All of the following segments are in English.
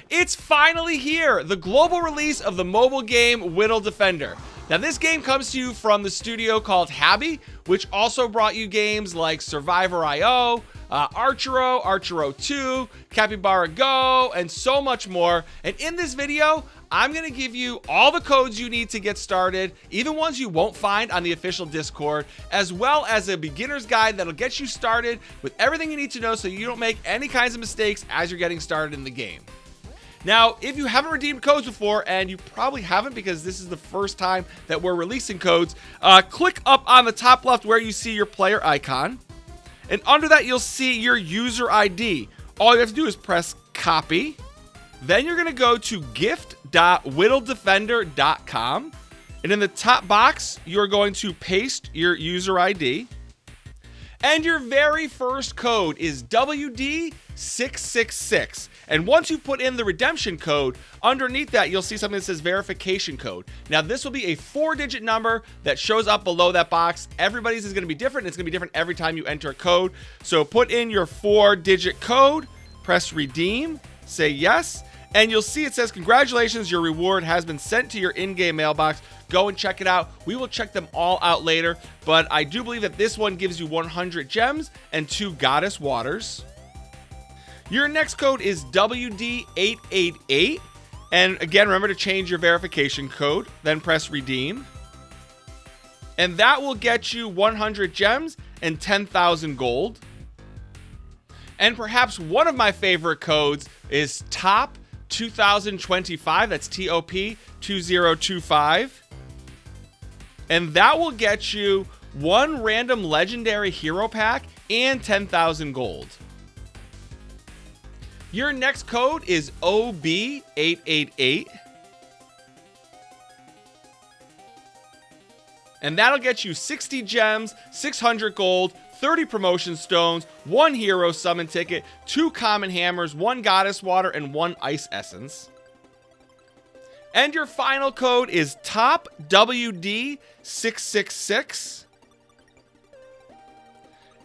It's finally here, the global release of the mobile game Wittle Defender. Now this game comes to you from the studio called Habi, which also brought you games like Survivor.io, Archero, Archero 2, Capybara Go, and so much more. And in this video, I'm going to give you all the codes you need to get started, even ones you won't find on the official Discord, as well as a beginner's guide that'll get you started with everything you need to know so you don't make any kinds of mistakes as you're getting started in the game. Now, if you haven't redeemed codes before, and you probably haven't because this is the first time that we're releasing codes, click up on the top left where you see your player icon. And under that, you'll see your user ID. All you have to do is press copy. Then you're going to go to gift.whittledefender.com. And in the top box, you're going to paste your user ID. And your very first code is WD666. And once you put in the redemption code, underneath that, you'll see something that says verification code. Now, this will be a 4-digit number that shows up below that box. Everybody's is going to be different. It's going to be different every time you enter a code. So put in your 4-digit code, press redeem, say yes, and you'll see it says, congratulations, your reward has been sent to your in-game mailbox. Go and check it out. We will check them all out later, but I do believe that this one gives you 100 gems and 2 goddess waters. Your next code is WD888. And again, remember to change your verification code, then press redeem. And that will get you 100 gems and 10,000 gold. And perhaps one of my favorite codes is TOP 2025. That's TOP 2025. And that will get you 1 random legendary hero pack and 10,000 gold. Your next code is OB888. And that'll get you 60 gems, 600 gold, 30 promotion stones, 1 hero summon ticket, 2 common hammers, 1 goddess water, and 1 ice essence. And your final code is TOP WD666.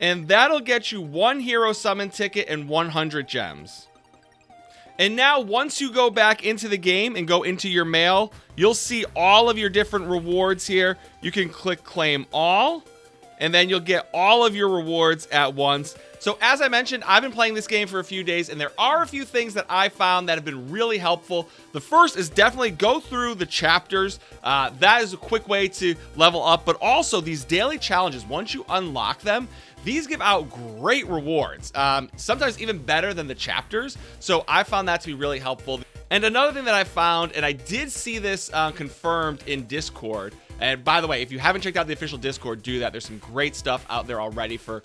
And that'll get you 1 hero summon ticket and 100 gems. And now, once you go back into the game and go into your mail, you'll see all of your different rewards here. You can click claim all, and then you'll get all of your rewards at once. So as I mentioned, I've been playing this game for a few days, and there are a few things that I found that have been really helpful. The first is definitely go through the chapters. That is a quick way to level up, but also these daily challenges, once you unlock them, these give out great rewards, sometimes even better than the chapters. So I found that to be really helpful. And another thing that I found, and I did see this confirmed in Discord, and by the way, if you haven't checked out the official Discord, do that. There's some great stuff out there already for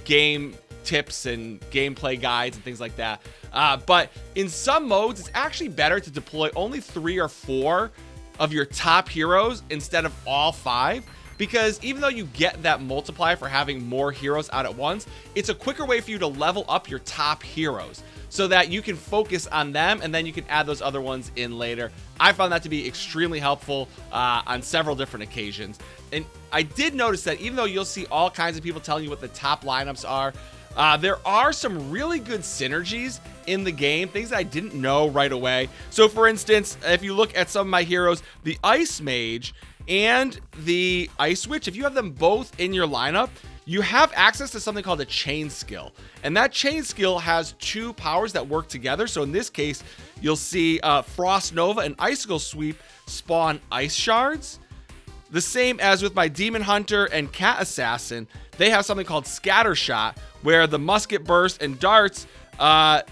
game tips and gameplay guides and things like that. But in some modes, it's actually better to deploy only 3 or 4 of your top heroes instead of all 5. Because even though you get that multiplier for having more heroes out at once, it's a quicker way for you to level up your top heroes so that you can focus on them and then you can add those other ones in later. I found that to be extremely helpful on several different occasions. And I did notice that even though you'll see all kinds of people telling you what the top lineups are, there are some really good synergies in the game, things that I didn't know right away. So for instance, if you look at some of my heroes, the Ice Mage and the Ice Witch, if you have them both in your lineup, you have access to something called a chain skill. And that chain skill has 2 powers that work together. So in this case, you'll see Frost Nova and Icicle Sweep spawn ice shards. The same as with my Demon Hunter and Cat Assassin, they have something called Scatter Shot, where the musket burst and darts, the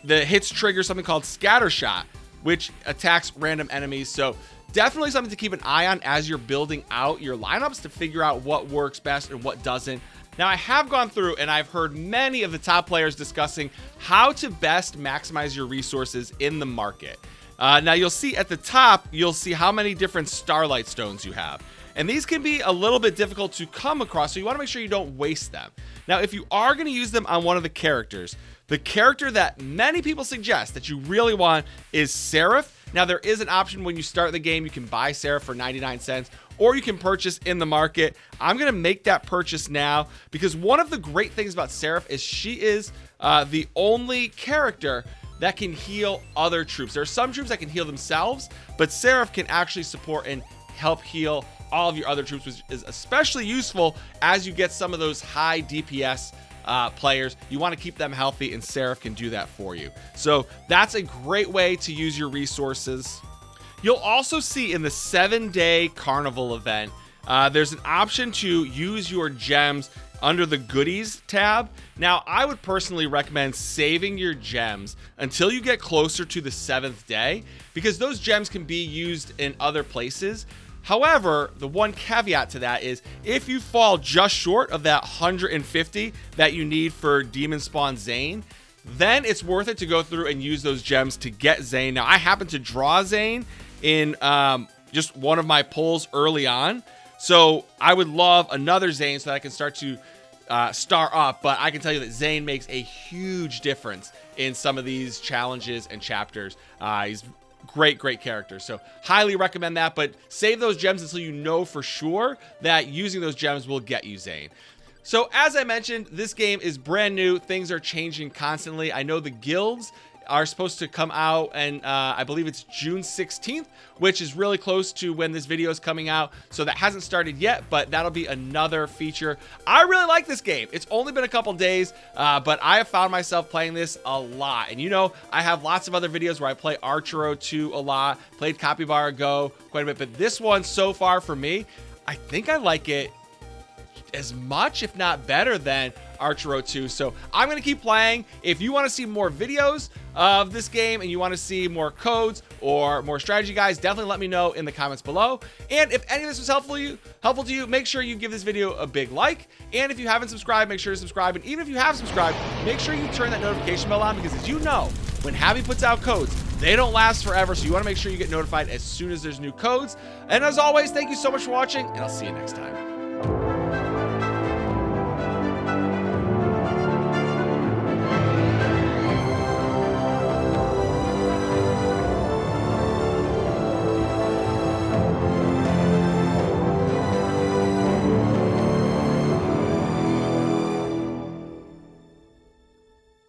hits trigger something called Scatter Shot, which attacks random enemies. So definitely something to keep an eye on as you're building out your lineups to figure out what works best and what doesn't. Now, I have gone through and I've heard many of the top players discussing how to best maximize your resources in the market. Now, you'll see at the top, you'll see how many different Starlight Stones you have. And these can be a little bit difficult to come across, so you want to make sure you don't waste them. Now, if you are going to use them on one of the characters, the character that many people suggest that you really want is Seraph. Now, there is an option when you start the game, you can buy Seraph for 99 cents, or you can purchase in the market. I'm going to make that purchase now because one of the great things about Seraph is she is the only character that can heal other troops. There are some troops that can heal themselves, but Seraph can actually support and help heal all of your other troops, which is especially useful as you get some of those high DPS players. You want to keep them healthy, and Seraph can do that for you. So that's a great way to use your resources. You'll also see in the 7-day carnival event, there's an option to use your gems under the goodies tab. Now, I would personally recommend saving your gems until you get closer to the 7th day, because those gems can be used in other places. However, the one caveat to that is if you fall just short of that 150 that you need for Demon Spawn Zane, then it's worth it to go through and use those gems to get Zane. Now, I happen to draw Zane in just one of my pulls early on, so I would love another Zane so that I can start to star up, but I can tell you that Zane makes a huge difference in some of these challenges and chapters. He's great character, so highly recommend that, but save those gems until you know for sure that using those gems will get you Zane. So as I mentioned, this game is brand new. Things are changing constantly. I know the guilds are supposed to come out, and I believe it's June 16th, which is really close to when this video is coming out. So that hasn't started yet, but that'll be another feature. I really like this game. It's only been a couple days, but I have found myself playing this a lot. And you know, I have lots of other videos where I play Archero 2 a lot, played Capybara Go quite a bit, but this one so far for me, I think I like it as much, if not better, than Archero 2. So I'm going to keep playing. If you want to see more videos of this game and you want to see more codes or more strategy guides, definitely let me know in the comments below. And if any of this was helpful to you, make sure you give this video a big like. And if you haven't subscribed, make sure to subscribe. And even if you have subscribed, make sure you turn that notification bell on, because as you know, when Happy puts out codes, they don't last forever. So you want to make sure you get notified as soon as there's new codes. And as always, thank you so much for watching, and I'll see you next time.